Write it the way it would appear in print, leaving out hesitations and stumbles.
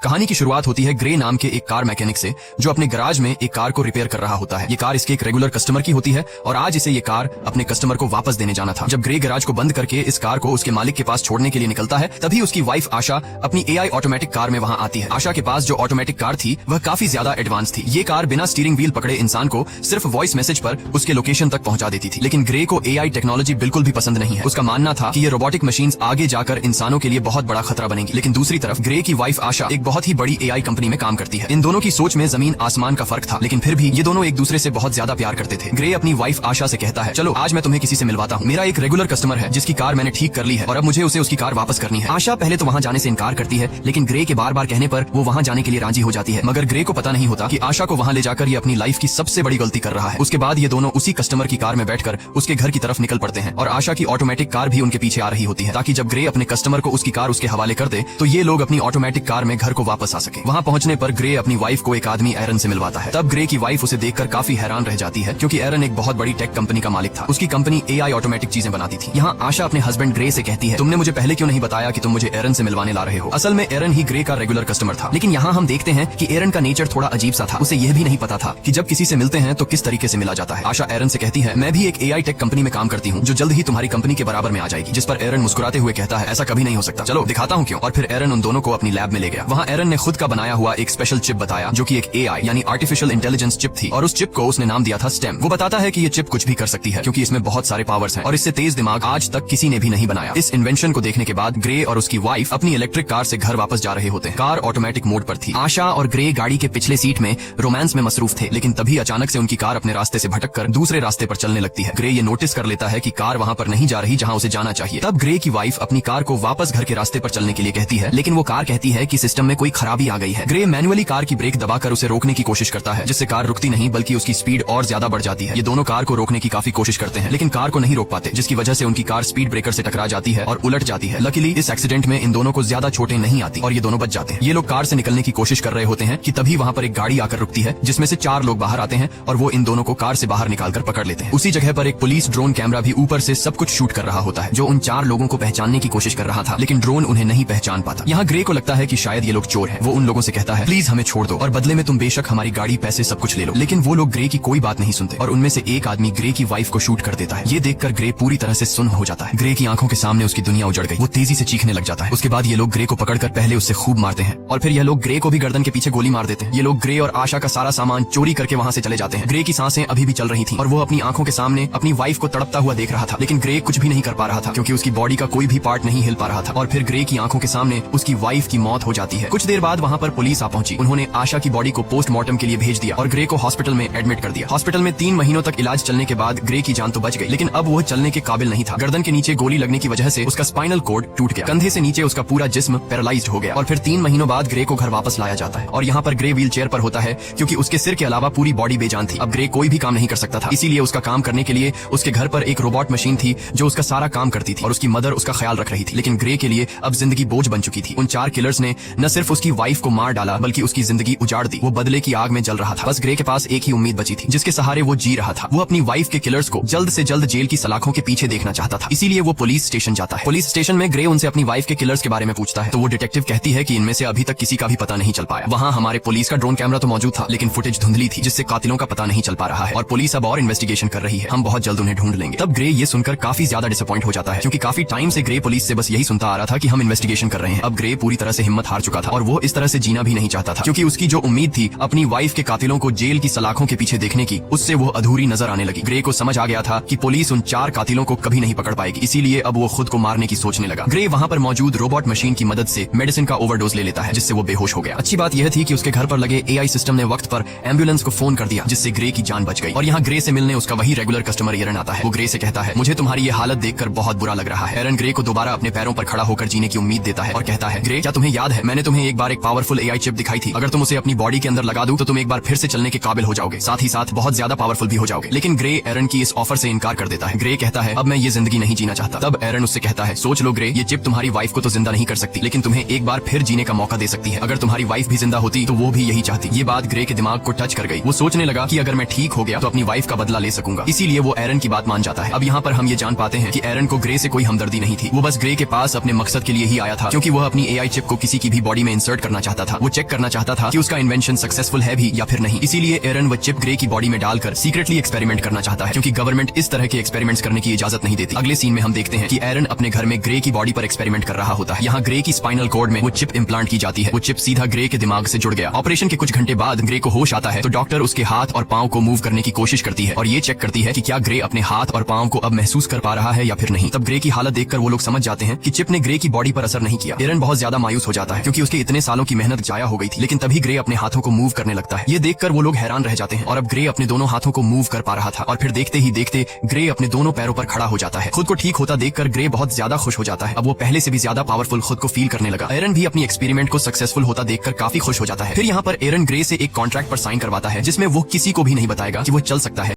कहानी की शुरुआत होती है ग्रे नाम के एक कार मैकेनिक से, जो अपने गैराज में एक कार को रिपेयर कर रहा होता है। ये कार इसके एक रेगुलर कस्टमर की होती है और आज इसे ये कार अपने कस्टमर को वापस देने जाना था। जब ग्रे गैराज को बंद करके इस कार को उसके मालिक के पास छोड़ने के लिए निकलता है, तभी उसकी वाइफ आशा अपनी एआई ऑटोमेटिक कार में वहां आती है। आशा के पास जो ऑटोमेटिक कार थी वह काफी ज्यादा एडवांस थी। ये कार बिना स्टीयरिंग व्हील पकड़े इंसान को सिर्फ वॉइस मैसेज पर उसके लोकेशन तक पहुंचा देती थी। लेकिन ग्रे को एआई टेक्नोलॉजी बिल्कुल भी पसंद नहीं है। उसका मानना था कि ये रोबोटिक मशीन्स आगे जाकर इंसानों के लिए बहुत बड़ा खतरा बनेंगी। लेकिन दूसरी तरफ ग्रे की वाइफ आशा एक बहुत ही बड़ी एआई कंपनी में काम करती है। इन दोनों की सोच में जमीन आसमान का फर्क था, लेकिन फिर भी ये दोनों एक दूसरे से बहुत ज्यादा प्यार करते थे। ग्रे अपनी वाइफ आशा से कहता है, चलो आज मैं तुम्हें किसी से मिलवाता हूँ। मेरा एक रेगुलर कस्टमर है जिसकी कार मैंने ठीक कर ली है और अब मुझे उसे उसकी कार वापस करनी है। आशा पहले तो वहाँ जाने से इनकार करती है, लेकिन ग्रे के बार बार कहने पर वो वहाँ जाने के लिए राजी हो जाती है। मगर ग्रे को पता नहीं होता कि आशा को वहाँ ले जाकर ये अपनी लाइफ की सबसे बड़ी गलती कर रहा है। उसके बाद ये दोनों उसी कस्टमर की कार में बैठकर उसके घर की तरफ निकल पड़ते हैं और आशा की ऑटोमेटिक कार भी उनके पीछे आ रही होती है, ताकि जब ग्रे अपने कस्टमर को उसकी कार उसके हवाले कर दे तो ये लोग अपनी ऑटोमेटिक कार में घर को वापस आ सके। वहाँ पहुंचने पर ग्रे अपनी वाइफ को एक आदमी एरन से मिलवाता है। तब ग्रे की वाइफ उसे देखकर काफी हैरान रह जाती है, क्योंकि एरन एक बहुत बड़ी टेक कंपनी का मालिक था। उसकी कंपनी एआई ऑटोमेटिक चीजें बनाती थी। यहाँ आशा अपने हस्बैंड ग्रे से कहती है, तुमने मुझे पहले क्यों नहीं बताया कि तुम मुझे एरन से मिलवाने ला रहे हो। असल में एरन ही ग्रे का रेगुलर कस्टमर था। लेकिन यहाँ हम देखते हैं कि एरन का नेचर थोड़ा अजीब सा था। उसे यह भी नहीं पता था कि जब किसी से मिलते हैं तो किस तरीके से मिला जाता है। आशा एरन से कहती है, मैं भी एक एआई टेक कंपनी में काम करती हूँ जो जल्द ही तुम्हारी कंपनी के बराबर में आ जाएगी। जिस पर एरन मुस्कुराते हुए कहता है, ऐसा कभी नहीं हो सकता, चलो दिखाता हूँ क्यों। और फिर एरन उन दोनों को अपनी लैब में ले गया। वहाँ एरन ने खुद का बनाया हुआ एक स्पेशल चिप बताया, जो कि एक एआई यानी आर्टिफिशियल इंटेलिजेंस चिप थी, और उस चिप को उसने नाम दिया था स्टेम। वो बताता है कि ये चिप कुछ भी कर सकती है, क्योंकि इसमें बहुत सारे पावर्स हैं और इससे तेज दिमाग आज तक किसी ने भी नहीं बनाया। इस इन्वेंशन को देखने के बाद ग्रे और उसकी वाइफ अपनी इलेक्ट्रिक कार से घर वापस जा रहे होते हैं। कार ऑटोमेटिक मोड पर थी। आशा और ग्रे गाड़ी के पिछले सीट में रोमांस में मसरूफ थे, लेकिन तभी अचानक से उनकी कार अपने रास्ते से भटककर दूसरे रास्ते पर चलने लगती है। ग्रे ये नोटिस कर लेता है कि कार वहाँ पर नहीं जा रही जहाँ उसे जाना चाहिए। तब ग्रे की वाइफ अपनी कार को वापस घर के रास्ते पर चलने के लिए कहती है, लेकिन वो कार कहती है कि सिस्टम में कोई खराबी आ गई है। ग्रे मैनुअली कार की ब्रेक दबाकर उसे रोकने की कोशिश करता है, जिससे कार रुकती नहीं बल्कि उसकी स्पीड और ज्यादा बढ़ जाती है। ये दोनों कार को रोकने की काफी कोशिश करते हैं, लेकिन कार को नहीं रोक पाते, जिसकी वजह से उनकी कार स्पीड ब्रेकर से टकरा जाती है और उलट जाती है। लकीली इस एक्सीडेंट में इन दोनों को ज्यादा चोटें नहीं आती और ये दोनों बच जाते हैं। ये लोग कार से निकलने की कोशिश कर रहे होते हैं कि तभी वहाँ पर एक गाड़ी आकर रुकती है, जिसमें से 4 लोग बाहर आते हैं और वो इन दोनों को कार से बाहर निकालकर पकड़ लेते हैं। उसी जगह पर एक पुलिस ड्रोन कैमरा भी ऊपर से सब कुछ शूट कर रहा होता है, जो उन 4 लोगों को पहचानने की कोशिश कर रहा था, लेकिन ड्रोन उन्हें नहीं पहचान पाता। यहाँ ग्रे को लगता है कि शायद ये लोग चोर हैं। वो उन लोगों से कहता है, प्लीज हमें छोड़ दो और बदले में तुम बेशक हमारी गाड़ी, पैसे सब कुछ ले लो। लेकिन वो लोग ग्रे की कोई बात नहीं सुनते और उनमें से एक आदमी ग्रे की वाइफ को शूट कर देता है। ये देखकर ग्रे पूरी तरह से सुन्न हो जाता है। ग्रे की आंखों के सामने उसकी दुनिया उजड़ गई। वो तेजी से चीखने लग जाता है। उसके बाद ये लोग ग्रे को पकड़कर पहले उससे खूब मारते हैं और फिर यह लोग ग्रे को भी गर्दन के पीछे गोली मार देते हैं। ये लोग ग्रे और आशा का सारा सामान चोरी करके वहाँ से चले जाते हैं। ग्रे की सांसें अभी भी चल रही थी और वो अपनी आंखों के सामने अपनी वाइफ को तड़पता हुआ देख रहा था, लेकिन ग्रे कुछ भी नहीं कर पा रहा था, क्योंकि उसकी बॉडी का कोई भी पार्ट नहीं हिल पा रहा था। और फिर ग्रे की आंखों के सामने उसकी वाइफ की मौत हो जाती है। कुछ देर बाद वहाँ पर पुलिस आ पहुंची। उन्होंने आशा की बॉडी को पोस्टमार्टम के लिए भेज दिया और ग्रे को हॉस्पिटल में एडमिट कर दिया। हॉस्पिटल में 3 महीनों तक इलाज चलने के बाद ग्रे की जान तो बच गई, लेकिन अब वो चलने के काबिल नहीं था। गर्दन के नीचे गोली लगने की वजह से उसका स्पाइनल कॉर्ड टूट गया। कंधे से नीचे उसका पूरा जिस्म पैरालाइज्ड हो गया और फिर 3 महीनों बाद ग्रे को घर वापस लाया जाता है। और यहाँ पर ग्रे व्हील चेयर पर होता है, क्योंकि उसके सिर के अलावा पूरी बॉडी बेजान थी। अब ग्रे कोई भी काम नहीं कर सकता था, इसीलिए उसका काम करने के लिए उसके घर पर एक रोबोट मशीन थी जो उसका सारा काम करती थी और उसकी मदर उसका ख्याल रख रही थी। लेकिन ग्रे के लिए अब जिंदगी बोझ बन चुकी थी। उन 4 किलर्स ने न सिर्फ उसकी वाइफ को मार डाला, बल्कि उसकी जिंदगी उजाड़ दी। वो बदले की आग में जल रहा था। बस ग्रे के पास एक ही उम्मीद बची थी, जिसके सहारे वो जी रहा था। वो अपनी वाइफ के किलर्स को जल्द से जल्द जेल की सलाखों के पीछे देखना चाहता था। इसीलिए वो पुलिस स्टेशन जाता है। पुलिस स्टेशन में ग्रे उनसे अपनी वाइफ के किलर्स के बारे में पूछता है, तो वो डिटेक्टिव कहती है कि इनमें से अभी तक किसी का भी पता नहीं चल पाया। वहाँ हमारे पुलिस का ड्रोन कैमरा तो मौजूद था, लेकिन फुटेज धुंधली थी, जिससे कातिलों का पता नहीं चल पा रहा है और पुलिस अब और इन्वेस्टिगेशन कर रही है। हम बहुत जल्द उन्हें ढूंढ लेंगे। तब ग्रे ये सुनकर काफी ज्यादा डिसअपॉइंट हो जाता है, क्योंकि काफी टाइम से ग्रे पुलिस से बस यही सुनता आ रहा था कि हम इन्वेस्टिगेशन कर रहे हैं। अब ग्रे पूरी तरह से हिम्मत हार चुका था और वो इस तरह से जीना भी नहीं चाहता था, क्योंकि उसकी जो उम्मीद थी अपनी वाइफ के कातिलों को जेल की सलाखों के पीछे देखने की, उससे वो अधूरी नजर आने लगी। ग्रे को समझ आ गया था कि पुलिस उन 4 कातिलों को कभी नहीं पकड़ पाएगी, इसीलिए अब वो खुद को मारने की सोचने लगा। ग्रे वहाँ पर मौजूद रोबोट मशीन की मदद से मेडिसिन का ओवरडोज ले लेता है, जिससे वो बेहोश हो गया। अच्छी बात यह थी कि उसके घर पर लगे एआई सिस्टम ने वक्त पर एम्बुलेंस को फोन कर दिया, जिससे ग्रे की जान बच गई। और यहाँ ग्रे से मिलने उसका वही रेगुलर कस्टमर एरन आता है। वो ग्रे से कहता है, मुझे तुम्हारी ये हालत देखकर बहुत बुरा लग रहा है। एरन ग्रे को दोबारा अपने पैरों पर खड़ा होकर जीने की उम्मीद देता है और कहता है, ग्रे क्या तुम्हें याद है मैंने तुम्हें एक बार एक पावरफुल एआई चिप दिखाई थी। अगर तुम उसे अपनी बॉडी के अंदर लगा दो तो तुम एक बार फिर से चलने के काबिल हो जाओगे, साथ ही साथ बहुत ज्यादा पावरफुल भी हो जाओगे। लेकिन ग्रे एरन की इस ऑफर से इनकार कर देता है। ग्रे कहता है, अब मैं ये जिंदगी नहीं जीना चाहता। तब एरन उससे कहता है, सोच लो ग्रे, ये चिप तुम्हारी वाइफ को तो जिंदा नहीं कर सकती, लेकिन तुम्हें एक बार फिर जीने का मौका दे सकती है। अगर तुम्हारी वाइफ भी जिंदा होती तो वो भी यही चाहती। ये बात ग्रे के दिमाग को टच कर गई। वो सोचने लगा कि अगर मैं ठीक हो गया तो अपनी वाइफ का बदला ले सकूंगा, इसीलिए वो एरन की बात मान जाता है। अब यहाँ पर हम ये जान पाते हैं कि एरन को ग्रे से कोई हमदर्दी नहीं थी। वो बस ग्रे के पास अपने मकसद के लिए ही आया था, क्योंकि वह अपनी एआई चिप को किसी की भी बॉडी में इंसर्ट करना चाहता था। वो चेक करना चाहता था कि उसका इन्वेंशन सक्सेसफुल है भी या फिर नहीं। इसीलिए एरन वो चिप ग्रे की बॉडी में डालकर सीक्रेटली एक्सपेरिमेंट करना चाहता है, क्योंकि गवर्नमेंट इस तरह के एक्सपेरिमेंट्स करने की इजाजत नहीं देती। अगले सीन में हम देखते हैं कि एरन अपने घर में ग्रे की बॉडी पर एक्सपेरिमेंट कर रहा होता है। यहाँ ग्रे की स्पाइनल कॉर्ड में वो चिप इम्प्लांट की जाती है। वो चिप सीधा ग्रे के दिमाग से जुड़ गया। ऑपरेशन के कुछ घंटे बाद ग्रे को होश आता है तो डॉक्टर उसके हाथ और पांव को मूव करने की कोशिश करती है और ये चेक करती है कि क्या ग्रे अपने हाथ और पांव को अब महसूस कर पा रहा है या फिर नहीं। तब ग्रे की हालत देखकर वो लोग समझ जाते हैं कि चिप ने ग्रे की बॉडी पर असर नहीं किया। एरन बहुत ज्यादा मायूस हो जाता है क्योंकि उसके इतने सालों की मेहनत जाया हो गई थी। लेकिन तभी ग्रे अपने हाथों को मूव करने लगता है। ये देखकर वो लोग हैरान रह जाते हैं और अब ग्रे अपने दोनों हाथों को मूव कर पा रहा था और फिर देखते ही देखते ग्रे अपने दोनों पैरों पर खड़ा हो जाता है। खुद को ठीक होता देखकर ग्रे बहुत ज्यादा खुश हो जाता है। अब वो पहले से भी ज्यादा पावरफुल खुद को फील करने लगा। एरन भी अपनी एक्सपेरिमेंट को सक्सेसफुल होता देखकर काफी खुश हो जाता है। फिर यहाँ पर एरन ग्रे से एक कॉन्ट्रैक्ट पर साइन करवाता है जिसमें वो किसी को भी नहीं बताएगा कि वो चल सकता है।